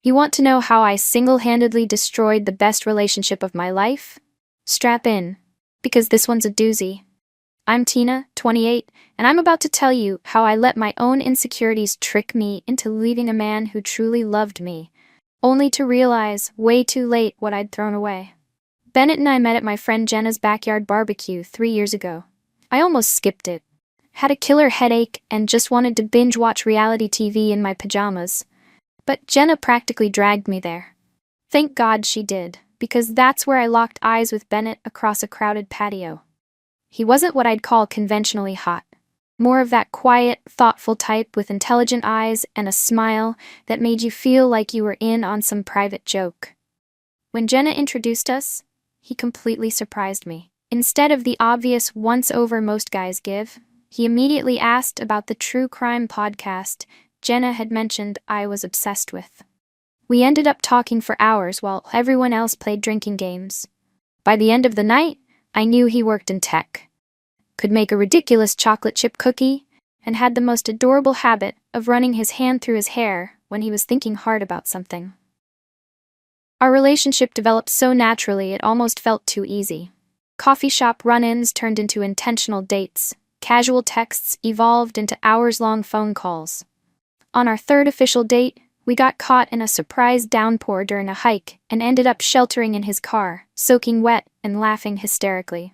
You want to know how I single-handedly destroyed the best relationship of my life? Strap in, because this one's a doozy. I'm Tina, 28, and I'm about to tell you how I let my own insecurities trick me into leaving a man who truly loved me, only to realize, way too late, what I'd thrown away. Bennett and I met at my friend Jenna's backyard barbecue 3 years ago. I almost skipped it. Had a killer headache and just wanted to binge-watch reality TV in my pajamas. But Jenna practically dragged me there. Thank God she did, because that's where I locked eyes with Bennett across a crowded patio. He wasn't what I'd call conventionally hot. More of that quiet, thoughtful type with intelligent eyes and a smile that made you feel like you were in on some private joke. When Jenna introduced us, he completely surprised me. Instead of the obvious once-over most guys give, he immediately asked about the true crime podcast Jenna had mentioned I was obsessed with. We ended up talking for hours while everyone else played drinking games. By the end of the night, I knew he worked in tech, could make a ridiculous chocolate chip cookie, and had the most adorable habit of running his hand through his hair when he was thinking hard about something. Our relationship developed so naturally it almost felt too easy. Coffee shop run-ins turned into intentional dates, casual texts evolved into hours-long phone calls. On our third official date, we got caught in a surprise downpour during a hike and ended up sheltering in his car, soaking wet and laughing hysterically.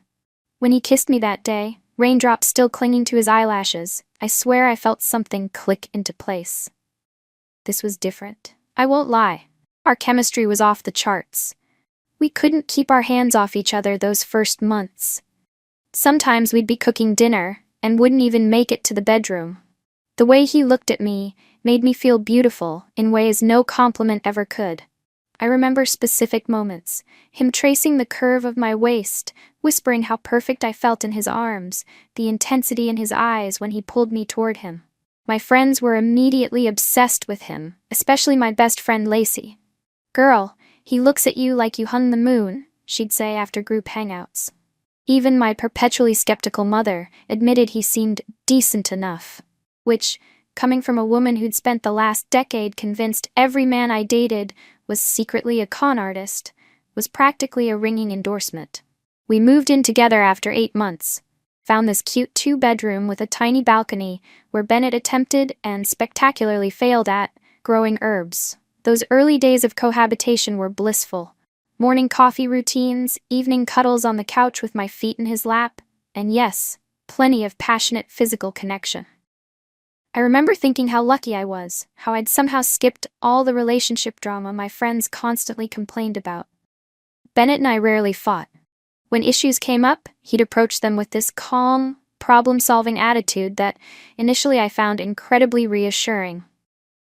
When he kissed me that day, raindrops still clinging to his eyelashes, I swear I felt something click into place. This was different. I won't lie. Our chemistry was off the charts. We couldn't keep our hands off each other those first months. Sometimes we'd be cooking dinner and wouldn't even make it to the bedroom. The way he looked at me made me feel beautiful in ways no compliment ever could. I remember specific moments, him tracing the curve of my waist, whispering how perfect I felt in his arms, the intensity in his eyes when he pulled me toward him. My friends were immediately obsessed with him, especially my best friend Lacey. "Girl, he looks at you like you hung the moon," she'd say after group hangouts. Even my perpetually skeptical mother admitted he seemed decent enough, which, coming from a woman who'd spent the last decade convinced every man I dated was secretly a con artist, was practically a ringing endorsement. We moved in together after 8 months, found this cute 2-bedroom with a tiny balcony where Bennett attempted and spectacularly failed at growing herbs. Those early days of cohabitation were blissful. Morning coffee routines, evening cuddles on the couch with my feet in his lap, and yes, plenty of passionate physical connection. I remember thinking how lucky I was, how I'd somehow skipped all the relationship drama my friends constantly complained about. Bennett and I rarely fought. When issues came up, he'd approach them with this calm, problem-solving attitude that initially I found incredibly reassuring.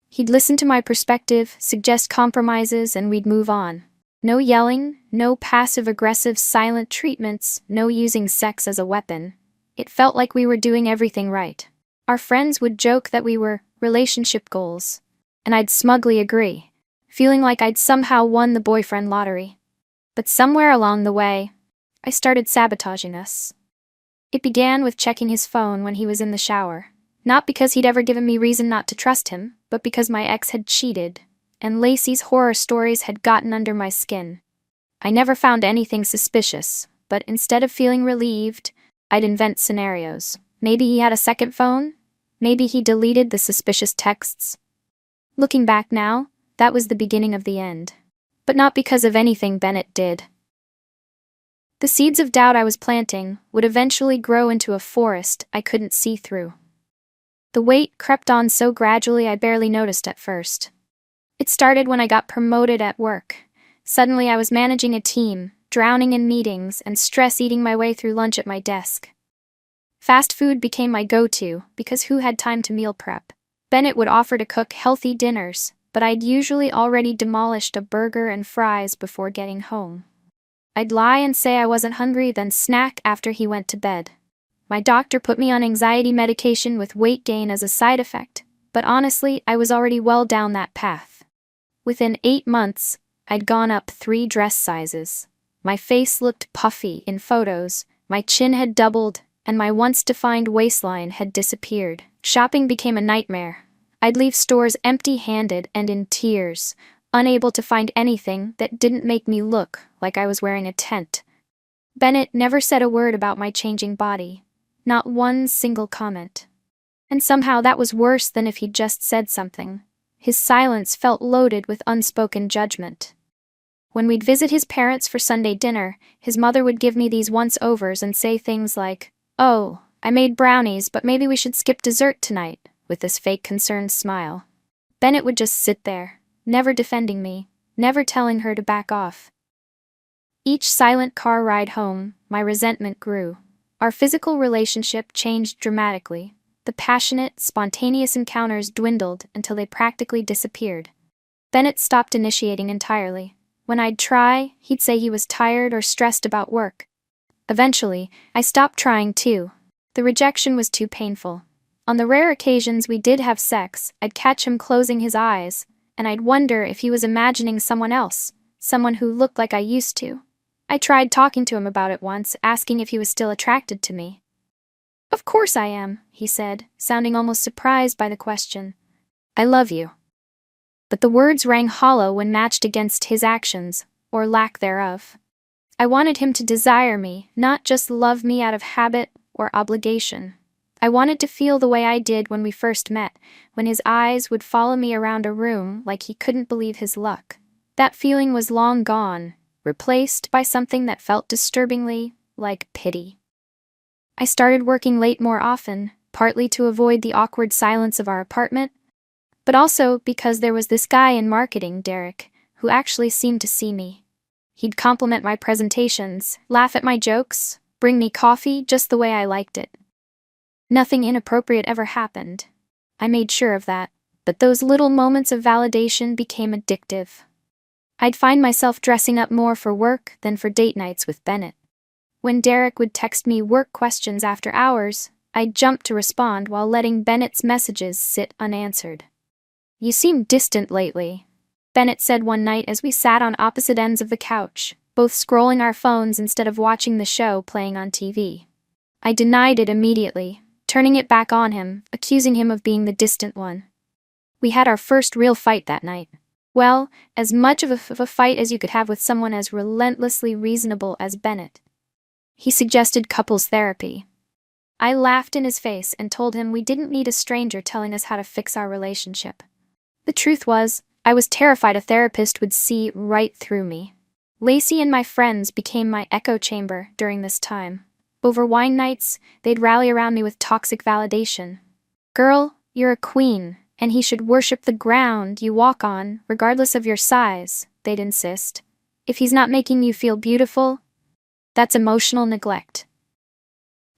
He'd listen to my perspective, suggest compromises, and we'd move on. No yelling, no passive-aggressive silent treatments, no using sex as a weapon. It felt like we were doing everything right. Our friends would joke that we were relationship goals, and I'd smugly agree, feeling like I'd somehow won the boyfriend lottery. But somewhere along the way, I started sabotaging us. It began with checking his phone when he was in the shower, not because he'd ever given me reason not to trust him, but because my ex had cheated, and Lacey's horror stories had gotten under my skin. I never found anything suspicious, but instead of feeling relieved, I'd invent scenarios. Maybe he had a second phone? Maybe he deleted the suspicious texts? Looking back now, that was the beginning of the end. But not because of anything Bennett did. The seeds of doubt I was planting would eventually grow into a forest I couldn't see through. The weight crept on so gradually I barely noticed at first. It started when I got promoted at work. Suddenly I was managing a team, drowning in meetings, and stress-eating my way through lunch at my desk. Fast food became my go-to, because who had time to meal prep? Bennett would offer to cook healthy dinners, but I'd usually already demolished a burger and fries before getting home. I'd lie and say I wasn't hungry, then snack after he went to bed. My doctor put me on anxiety medication with weight gain as a side effect, but honestly, I was already well down that path. Within 8 months, I'd gone up 3 dress sizes. My face looked puffy in photos, my chin had doubled, and my once-defined waistline had disappeared. Shopping became a nightmare. I'd leave stores empty-handed and in tears, unable to find anything that didn't make me look like I was wearing a tent. Bennett never said a word about my changing body, not one single comment. And somehow that was worse than if he'd just said something. His silence felt loaded with unspoken judgment. When we'd visit his parents for Sunday dinner, his mother would give me these once-overs and say things like, "Oh, I made brownies, but maybe we should skip dessert tonight," with this fake concerned smile. Bennett would just sit there, never defending me, never telling her to back off. Each silent car ride home, my resentment grew. Our physical relationship changed dramatically. The passionate, spontaneous encounters dwindled until they practically disappeared. Bennett stopped initiating entirely. When I'd try, he'd say he was tired or stressed about work. Eventually, I stopped trying too. The rejection was too painful. On the rare occasions we did have sex, I'd catch him closing his eyes, and I'd wonder if he was imagining someone else, someone who looked like I used to. I tried talking to him about it once, asking if he was still attracted to me. "Of course I am," he said, sounding almost surprised by the question. "I love you." But the words rang hollow when matched against his actions, or lack thereof. I wanted him to desire me, not just love me out of habit or obligation. I wanted to feel the way I did when we first met, when his eyes would follow me around a room like he couldn't believe his luck. That feeling was long gone, replaced by something that felt disturbingly like pity. I started working late more often, partly to avoid the awkward silence of our apartment, but also because there was this guy in marketing, Derek, who actually seemed to see me. He'd compliment my presentations, laugh at my jokes, bring me coffee just the way I liked it. Nothing inappropriate ever happened. I made sure of that, but those little moments of validation became addictive. I'd find myself dressing up more for work than for date nights with Bennett. When Derek would text me work questions after hours, I'd jump to respond while letting Bennett's messages sit unanswered. "You seem distant lately," Bennett said one night as we sat on opposite ends of the couch, both scrolling our phones instead of watching the show playing on TV. I denied it immediately, turning it back on him, accusing him of being the distant one. We had our first real fight that night. Well, as much of a fight as you could have with someone as relentlessly reasonable as Bennett. He suggested couples therapy. I laughed in his face and told him we didn't need a stranger telling us how to fix our relationship. The truth was, I was terrified a therapist would see right through me. Lacey and my friends became my echo chamber during this time. Over wine nights, they'd rally around me with toxic validation. "Girl, you're a queen, and he should worship the ground you walk on, regardless of your size," they'd insist. "If he's not making you feel beautiful, that's emotional neglect."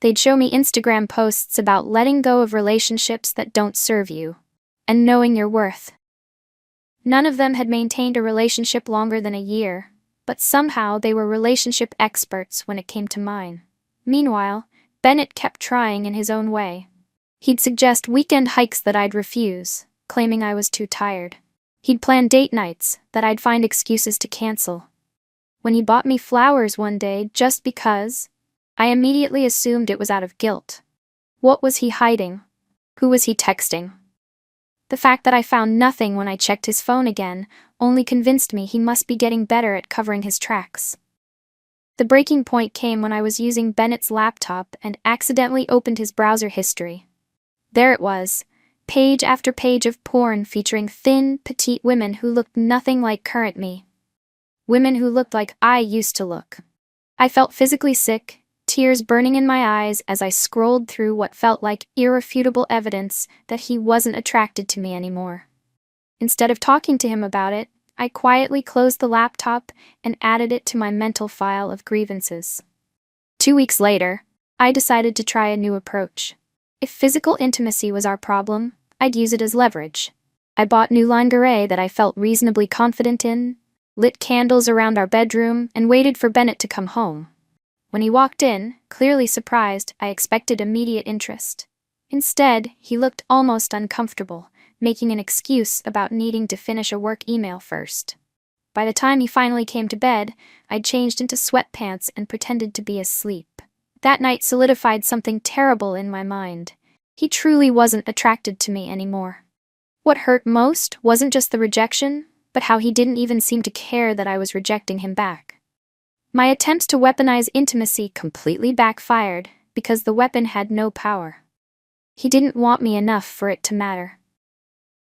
They'd show me Instagram posts about letting go of relationships that don't serve you, and knowing your worth. None of them had maintained a relationship longer than a year, but somehow they were relationship experts when it came to mine. Meanwhile, Bennett kept trying in his own way. He'd suggest weekend hikes that I'd refuse, claiming I was too tired. He'd plan date nights that I'd find excuses to cancel. When he bought me flowers one day just because, I immediately assumed it was out of guilt. What was he hiding? Who was he texting? The fact that I found nothing when I checked his phone again only convinced me he must be getting better at covering his tracks. The breaking point came when I was using Bennett's laptop and accidentally opened his browser history. There it was, page after page of porn featuring thin, petite women who looked nothing like current me. Women who looked like I used to look. I felt physically sick, tears burning in my eyes as I scrolled through what felt like irrefutable evidence that he wasn't attracted to me anymore. Instead of talking to him about it, I quietly closed the laptop and added it to my mental file of grievances. 2 weeks later, I decided to try a new approach. If physical intimacy was our problem, I'd use it as leverage. I bought new lingerie that I felt reasonably confident in, lit candles around our bedroom, and waited for Bennett to come home. When he walked in, clearly surprised, I expected immediate interest. Instead, he looked almost uncomfortable, making an excuse about needing to finish a work email first. By the time he finally came to bed, I'd changed into sweatpants and pretended to be asleep. That night solidified something terrible in my mind. He truly wasn't attracted to me anymore. What hurt most wasn't just the rejection, but how he didn't even seem to care that I was rejecting him back. My attempts to weaponize intimacy completely backfired because the weapon had no power. He didn't want me enough for it to matter.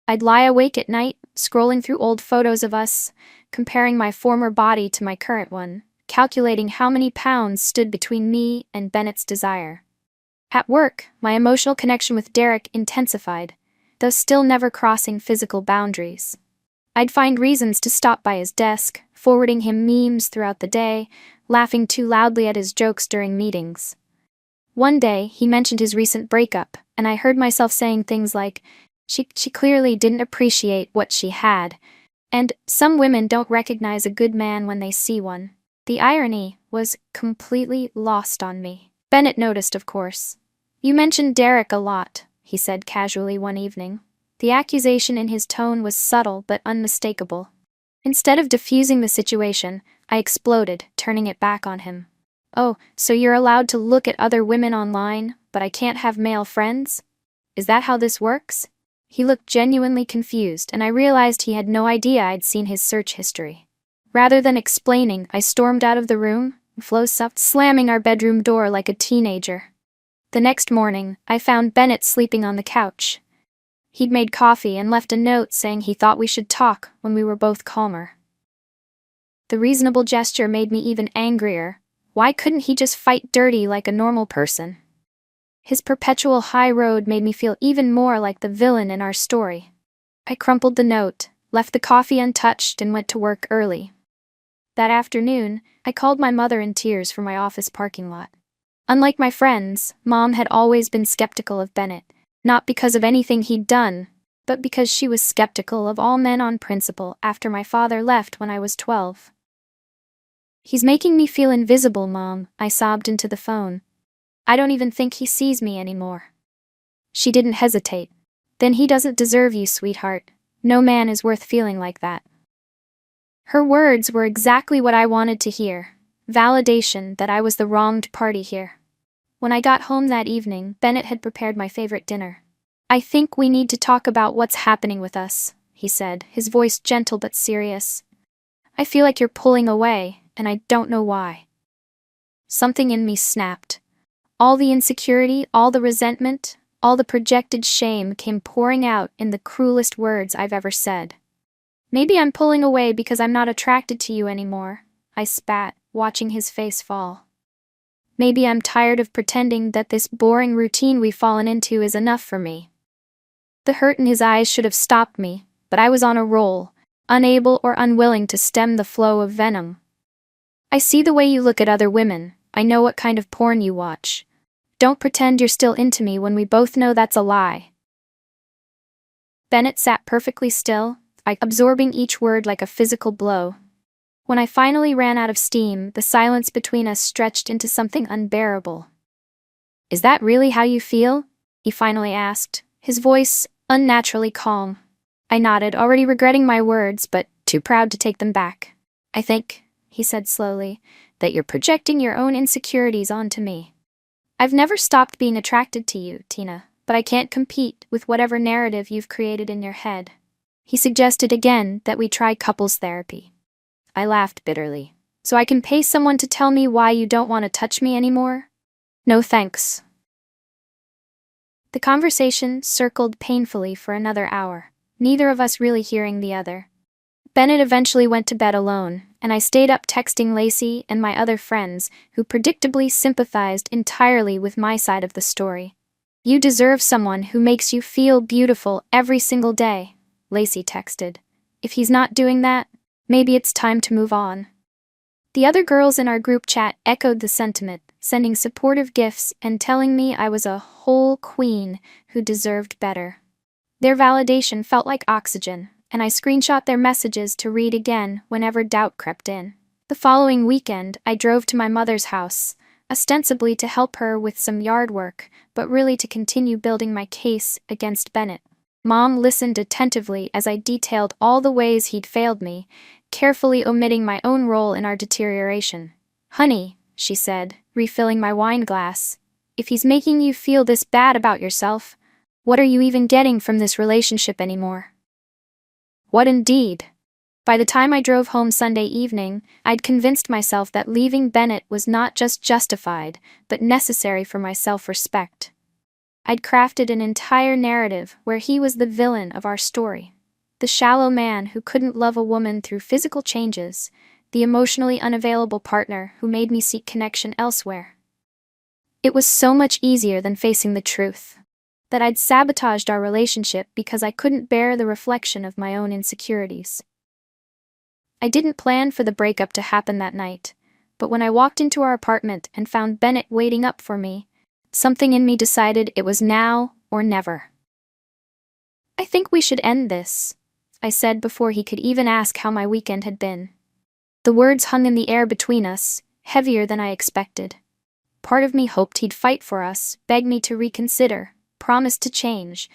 I'd lie awake at night, scrolling through old photos of us, comparing my former body to my current one, calculating how many pounds stood between me and Bennett's desire. At work, my emotional connection with Derek intensified, though still never crossing physical boundaries. I'd find reasons to stop by his desk, forwarding him memes throughout the day, laughing too loudly at his jokes during meetings. One day, he mentioned his recent breakup, and I heard myself saying things like, she clearly didn't appreciate what she had, and some women don't recognize a good man when they see one. The irony was completely lost on me. Bennett noticed, of course. You mentioned Derek a lot, he said casually one evening. The accusation in his tone was subtle but unmistakable. Instead of diffusing the situation, I exploded, turning it back on him. Oh, so you're allowed to look at other women online, but I can't have male friends? Is that how this works? He looked genuinely confused, and I realized he had no idea I'd seen his search history. Rather than explaining, I stormed out of the room, slamming our bedroom door like a teenager. The next morning, I found Bennett sleeping on the couch. He'd made coffee and left a note saying he thought we should talk when we were both calmer. The reasonable gesture made me even angrier. Why couldn't he just fight dirty like a normal person? His perpetual high road made me feel even more like the villain in our story. I crumpled the note, left the coffee untouched, and went to work early. That afternoon, I called my mother in tears from my office parking lot. Unlike my friends, Mom had always been skeptical of Bennett, not because of anything he'd done, but because she was skeptical of all men on principle after my father left when I was 12. He's making me feel invisible, Mom, I sobbed into the phone. I don't even think he sees me anymore. She didn't hesitate. Then he doesn't deserve you, sweetheart. No man is worth feeling like that. Her words were exactly what I wanted to hear. Validation that I was the wronged party here. When I got home that evening, Bennett had prepared my favorite dinner. I think we need to talk about what's happening with us, he said, his voice gentle but serious. I feel like you're pulling away, and I don't know why. Something in me snapped. All the insecurity, all the resentment, all the projected shame came pouring out in the cruelest words I've ever said. Maybe I'm pulling away because I'm not attracted to you anymore, I spat, watching his face fall. Maybe I'm tired of pretending that this boring routine we've fallen into is enough for me. The hurt in his eyes should have stopped me, but I was on a roll, unable or unwilling to stem the flow of venom. I see the way you look at other women. I know what kind of porn you watch. Don't pretend you're still into me when we both know that's a lie. Bennett sat perfectly still, absorbing each word like a physical blow. When I finally ran out of steam, the silence between us stretched into something unbearable. Is that really how you feel? He finally asked, his voice unnaturally calm. I nodded, already regretting my words, but too proud to take them back. I think, he said slowly, that you're projecting your own insecurities onto me. I've never stopped being attracted to you, Tina, but I can't compete with whatever narrative you've created in your head. He suggested again that we try couples therapy. I laughed bitterly. So I can pay someone to tell me why you don't want to touch me anymore? No thanks. The conversation circled painfully for another hour, neither of us really hearing the other. Bennett eventually went to bed alone, and I stayed up texting Lacey and my other friends, who predictably sympathized entirely with my side of the story. You deserve someone who makes you feel beautiful every single day, Lacey texted. If he's not doing that, maybe it's time to move on. The other girls in our group chat echoed the sentiment, sending supportive gifts and telling me I was a whole queen who deserved better. Their validation felt like oxygen, and I screenshot their messages to read again whenever doubt crept in. The following weekend, I drove to my mother's house, ostensibly to help her with some yard work, but really to continue building my case against Bennett. Mom listened attentively as I detailed all the ways he'd failed me, carefully omitting my own role in our deterioration. Honey, she said, refilling my wine glass, if he's making you feel this bad about yourself, what are you even getting from this relationship anymore? What indeed? By the time I drove home Sunday evening, I'd convinced myself that leaving Bennett was not just justified, but necessary for my self-respect. I'd crafted an entire narrative where he was the villain of our story. The shallow man who couldn't love a woman through physical changes, the emotionally unavailable partner who made me seek connection elsewhere. It was so much easier than facing the truth that I'd sabotaged our relationship because I couldn't bear the reflection of my own insecurities. I didn't plan for the breakup to happen that night, but when I walked into our apartment and found Bennett waiting up for me, something in me decided it was now or never. "I think we should end this," I said before he could even ask how my weekend had been. The words hung in the air between us, heavier than I expected. Part of me hoped he'd fight for us, beg me to reconsider, promise to change.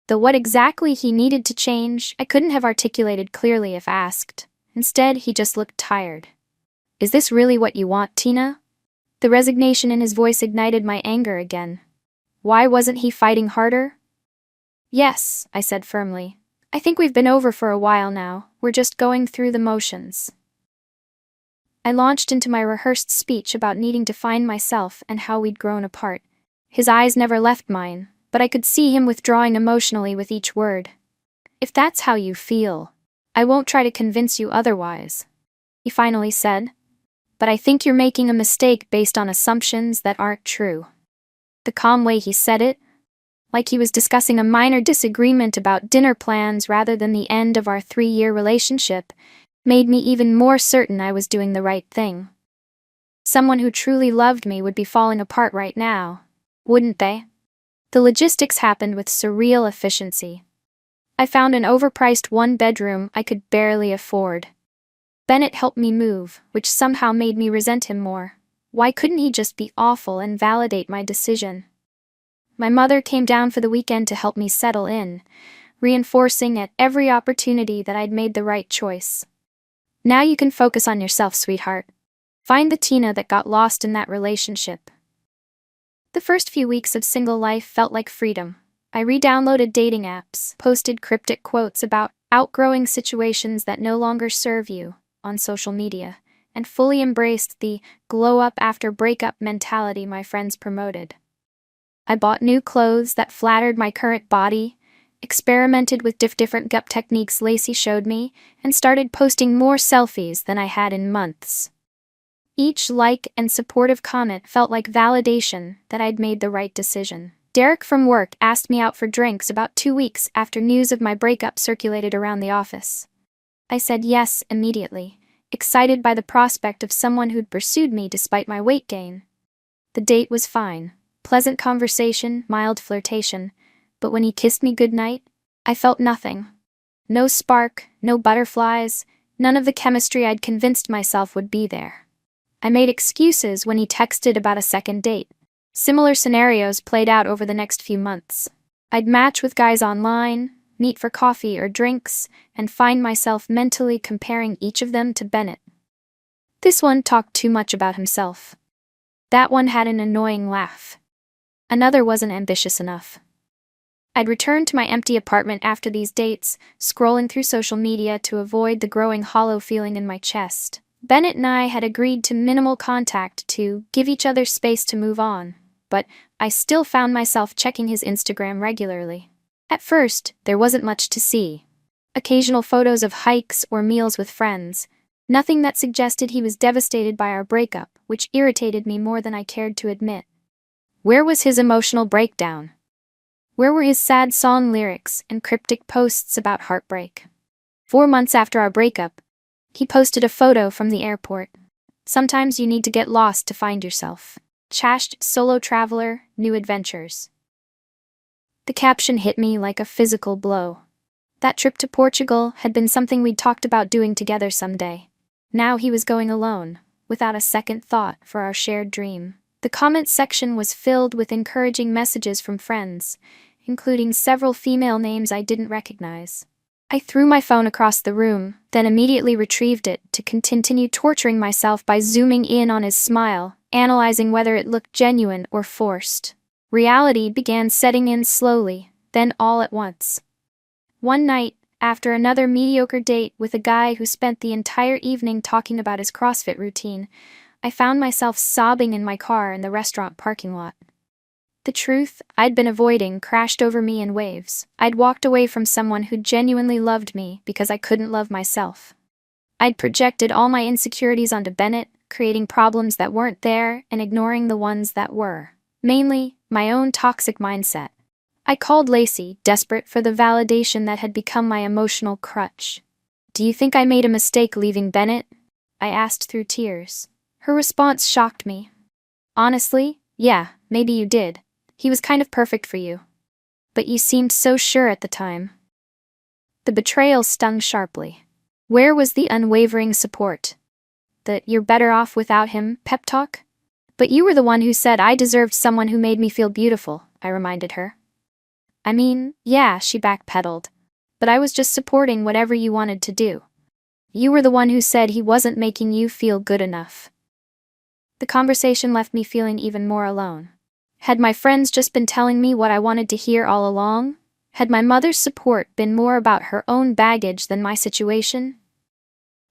Though what exactly he needed to change, I couldn't have articulated clearly if asked. Instead, he just looked tired. "Is this really what you want, Tina?" The resignation in his voice ignited my anger again. Why wasn't he fighting harder? "Yes," I said firmly. "I think we've been over for a while now. We're just going through the motions." I launched into my rehearsed speech about needing to find myself and how we'd grown apart. His eyes never left mine, but I could see him withdrawing emotionally with each word. "If that's how you feel, I won't try to convince you otherwise," he finally said. "But I think you're making a mistake based on assumptions that aren't true." The calm way he said it, like he was discussing a minor disagreement about dinner plans rather than the end of our 3-year relationship, made me even more certain I was doing the right thing. Someone who truly loved me would be falling apart right now, wouldn't they? The logistics happened with surreal efficiency. I found an overpriced 1-bedroom I could barely afford. Bennett helped me move, which somehow made me resent him more. Why couldn't he just be awful and validate my decision? My mother came down for the weekend to help me settle in, reinforcing at every opportunity that I'd made the right choice. "Now you can focus on yourself, sweetheart. Find the Tina that got lost in that relationship." The first few weeks of single life felt like freedom. I re-downloaded dating apps, posted cryptic quotes about outgrowing situations that no longer serve you on social media, and fully embraced the glow-up after breakup mentality my friends promoted. I bought new clothes that flattered my current body, experimented with different gut techniques Lacey showed me, and started posting more selfies than I had in months. Each like and supportive comment felt like validation that I'd made the right decision. Derek from work asked me out for drinks about 2 weeks after news of my breakup circulated around the office. I said yes immediately, excited by the prospect of someone who'd pursued me despite my weight gain. The date was fine. Pleasant conversation, mild flirtation, but when he kissed me goodnight, I felt nothing. No spark, no butterflies, none of the chemistry I'd convinced myself would be there. I made excuses when he texted about a second date. Similar scenarios played out over the next few months. I'd match with guys online, meet for coffee or drinks, and find myself mentally comparing each of them to Bennett. This one talked too much about himself. That one had an annoying laugh. Another wasn't ambitious enough. I'd return to my empty apartment after these dates, scrolling through social media to avoid the growing hollow feeling in my chest. Bennett and I had agreed to minimal contact to give each other space to move on, but I still found myself checking his Instagram regularly. At first, there wasn't much to see. Occasional photos of hikes or meals with friends, nothing that suggested he was devastated by our breakup, which irritated me more than I cared to admit. Where was his emotional breakdown? Where were his sad song lyrics and cryptic posts about heartbreak? 4 months after our breakup, he posted a photo from the airport. "Sometimes you need to get lost to find yourself. Chashed solo traveler, new adventures." The caption hit me like a physical blow. That trip to Portugal had been something we'd talked about doing together someday. Now he was going alone, without a second thought for our shared dream. The comment section was filled with encouraging messages from friends, including several female names I didn't recognize. I threw my phone across the room, then immediately retrieved it to continue torturing myself by zooming in on his smile, analyzing whether it looked genuine or forced. Reality began setting in slowly, then all at once. One night, After another mediocre date with a guy who spent the entire evening talking about his CrossFit routine, I found myself sobbing in my car in the restaurant parking lot. The truth I'd been avoiding crashed over me in waves. I'd walked away from someone who genuinely loved me because I couldn't love myself. I'd projected all my insecurities onto Bennett, creating problems that weren't there and ignoring the ones that were. Mainly, my own toxic mindset. I called Lacey, desperate for the validation that had become my emotional crutch. "Do you think I made a mistake leaving Bennett?" I asked through tears. Her response shocked me. "Honestly, yeah, maybe you did. He was kind of perfect for you. But you seemed so sure at the time." The betrayal stung sharply. Where was the unwavering support? The "you're better off without him" pep talk? "But you were the one who said I deserved someone who made me feel beautiful," I reminded her. "I mean, yeah," she backpedaled. "But I was just supporting whatever you wanted to do. You were the one who said he wasn't making you feel good enough." The conversation left me feeling even more alone. Had my friends just been telling me what I wanted to hear all along? Had my mother's support been more about her own baggage than my situation?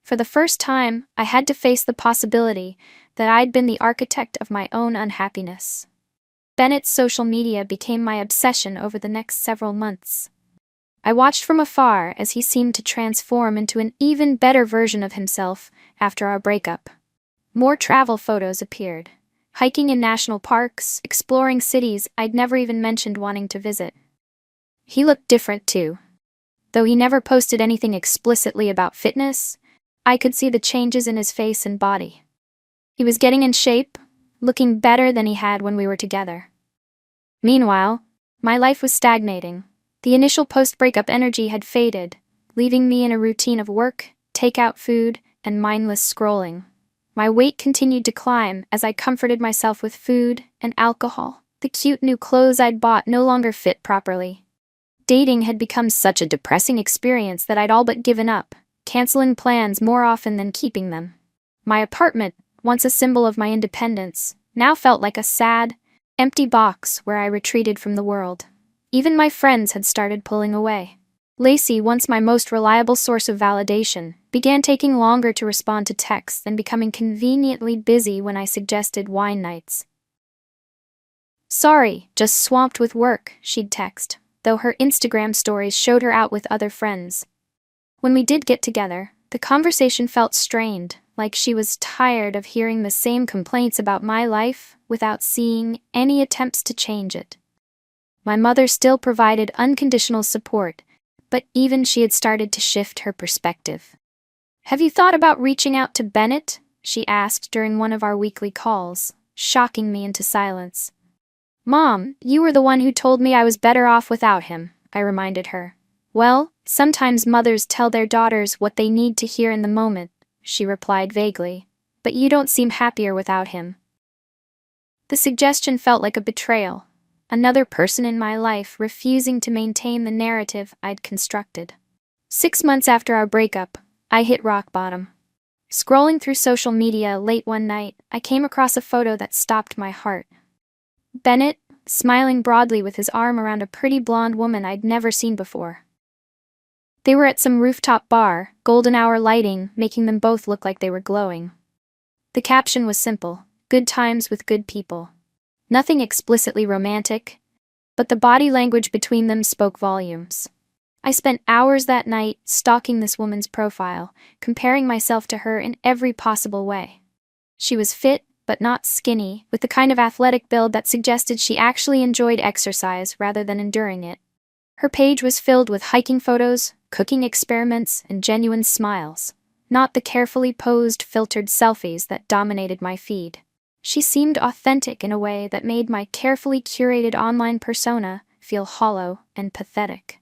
For the first time, I had to face the possibility that I'd been the architect of my own unhappiness. Bennett's social media became my obsession over the next several months. I watched from afar as he seemed to transform into an even better version of himself after our breakup. More travel photos appeared, hiking in national parks, exploring cities I'd never even mentioned wanting to visit. He looked different too. Though he never posted anything explicitly about fitness, I could see the changes in his face and body. He was getting in shape, looking better than he had when we were together. Meanwhile, my life was stagnating. The initial post-breakup energy had faded, leaving me in a routine of work, takeout food, and mindless scrolling. My weight continued to climb as I comforted myself with food and alcohol. The cute new clothes I'd bought no longer fit properly. Dating had become such a depressing experience that I'd all but given up, canceling plans more often than keeping them. My apartment, once a symbol of my independence, now felt like a sad, empty box where I retreated from the world. Even my friends had started pulling away. Lacey, once my most reliable source of validation, began taking longer to respond to texts and becoming conveniently busy when I suggested wine nights. "Sorry, just swamped with work," she'd text, though her Instagram stories showed her out with other friends. When we did get together, the conversation felt strained, like she was tired of hearing the same complaints about my life without seeing any attempts to change it. My mother still provided unconditional support, but even she had started to shift her perspective. "Have you thought about reaching out to Bennett?" she asked during one of our weekly calls, shocking me into silence. "Mom, you were the one who told me I was better off without him," I reminded her. "Well, sometimes mothers tell their daughters what they need to hear in the moment," she replied vaguely. "But you don't seem happier without him." The suggestion felt like a betrayal. Another person in my life refusing to maintain the narrative I'd constructed. 6 months after our breakup, I hit rock bottom. Scrolling through social media late one night, I came across a photo that stopped my heart. Bennett, smiling broadly with his arm around a pretty blonde woman I'd never seen before. They were at some rooftop bar, golden hour lighting making them both look like they were glowing. The caption was simple: "Good times with good people." Nothing explicitly romantic, but the body language between them spoke volumes. I spent hours that night stalking this woman's profile, comparing myself to her in every possible way. She was fit, but not skinny, with the kind of athletic build that suggested she actually enjoyed exercise rather than enduring it. Her page was filled with hiking photos, cooking experiments, and genuine smiles, not the carefully posed, filtered selfies that dominated my feed. She seemed authentic in a way that made my carefully curated online persona feel hollow and pathetic.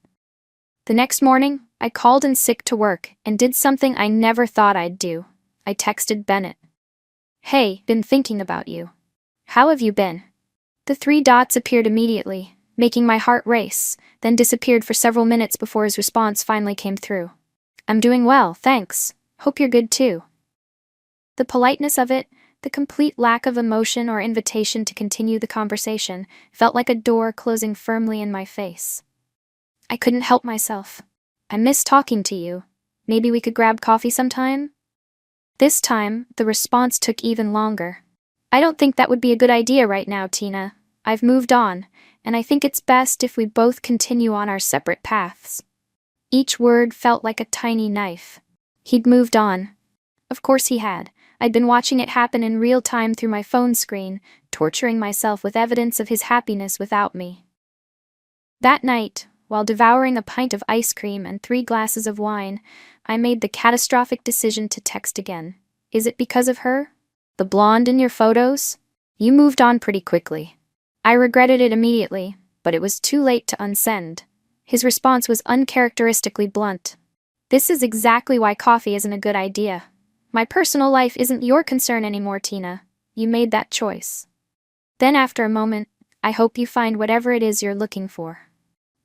The next morning, I called in sick to work and did something I never thought I'd do. I texted Bennett. "Hey, been thinking about you. How have you been?" The 3 dots appeared immediately, making my heart race, then disappeared for several minutes before his response finally came through. "I'm doing well, thanks. Hope you're good too." The politeness of it, the complete lack of emotion or invitation to continue the conversation, felt like a door closing firmly in my face. I couldn't help myself. I miss talking to you. Maybe we could grab coffee sometime? This time, the response took even longer. I don't think that would be a good idea right now, Tina. I've moved on, and I think it's best if we both continue on our separate paths. Each word felt like a tiny knife. He'd moved on. Of course he had. I'd been watching it happen in real time through my phone screen, torturing myself with evidence of his happiness without me. That night, while devouring a pint of ice cream and 3 glasses of wine, I made the catastrophic decision to text again. Is it because of her? The blonde in your photos? You moved on pretty quickly. I regretted it immediately, but it was too late to unsend. His response was uncharacteristically blunt. This is exactly why coffee isn't a good idea. My personal life isn't your concern anymore, Tina. You made that choice. Then after a moment, I hope you find whatever it is you're looking for.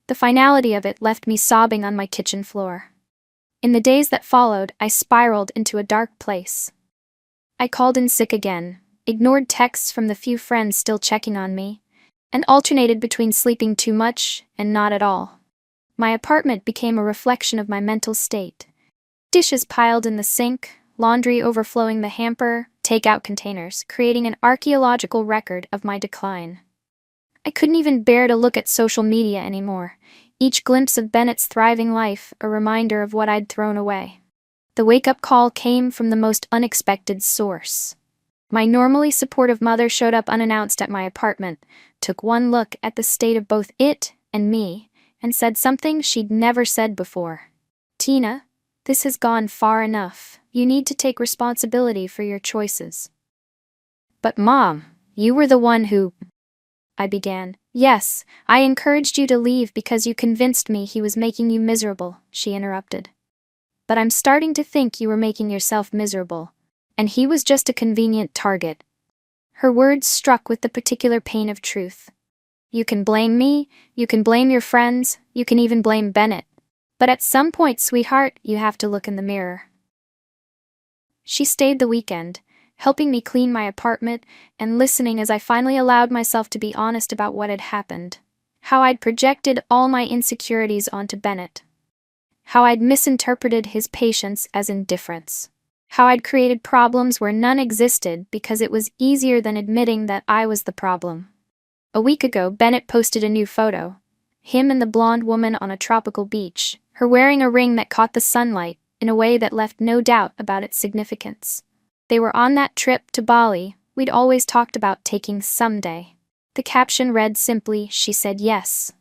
The finality of it left me sobbing on my kitchen floor. In the days that followed, I spiraled into a dark place. I called in sick again, ignored texts from the few friends still checking on me, and alternated between sleeping too much and not at all. My apartment became a reflection of my mental state. Dishes piled in the sink, laundry overflowing the hamper, takeout containers, creating an archaeological record of my decline. I couldn't even bear to look at social media anymore, each glimpse of Bennett's thriving life a reminder of what I'd thrown away. The wake-up call came from the most unexpected source. My normally supportive mother showed up unannounced at my apartment, took one look at the state of both it and me, and said something she'd never said before. Tina, this has gone far enough. You need to take responsibility for your choices. But Mom, you were the one who... I began. Yes, I encouraged you to leave because you convinced me he was making you miserable, she interrupted. But I'm starting to think you were making yourself miserable, and he was just a convenient target. Her words struck with the particular pain of truth. You can blame me, you can blame your friends, you can even blame Bennett. But at some point, sweetheart, you have to look in the mirror. She stayed the weekend, helping me clean my apartment and listening as I finally allowed myself to be honest about what had happened. How I'd projected all my insecurities onto Bennett. How I'd misinterpreted his patience as indifference. How I'd created problems where none existed because it was easier than admitting that I was the problem. A week ago, Bennett posted a new photo. Him and the blonde woman on a tropical beach, her wearing a ring that caught the sunlight in a way that left no doubt about its significance. They were on that trip to Bali we'd always talked about taking someday. The caption read simply, "She said yes."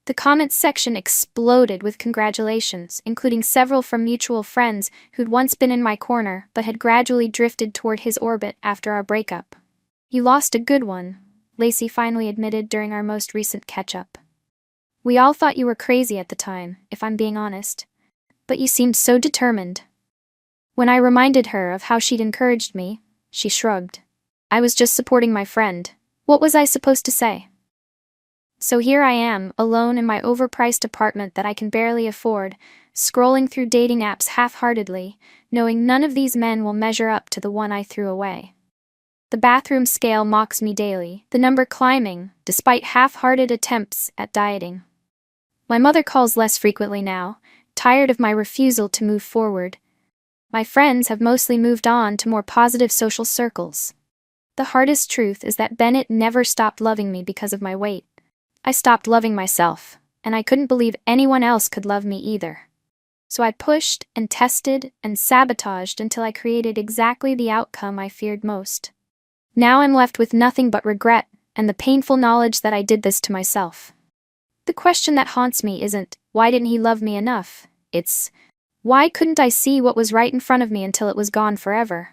The comments section exploded with congratulations, including several from mutual friends who'd once been in my corner but had gradually drifted toward his orbit after our breakup. You lost a good one, Lacey finally admitted during our most recent catch-up. We all thought you were crazy at the time, if I'm being honest. But you seemed so determined. When I reminded her of how she'd encouraged me, she shrugged. I was just supporting my friend. What was I supposed to say? So here I am, alone in my overpriced apartment that I can barely afford, scrolling through dating apps half-heartedly, knowing none of these men will measure up to the one I threw away. The bathroom scale mocks me daily, the number climbing, despite half-hearted attempts at dieting. My mother calls less frequently now, tired of my refusal to move forward. My friends have mostly moved on to more positive social circles. The hardest truth is that Bennett never stopped loving me because of my weight. I stopped loving myself, and I couldn't believe anyone else could love me either. So I pushed and tested and sabotaged until I created exactly the outcome I feared most. Now I'm left with nothing but regret and the painful knowledge that I did this to myself. The question that haunts me isn't, why didn't he love me enough? It's, why couldn't I see what was right in front of me until it was gone forever?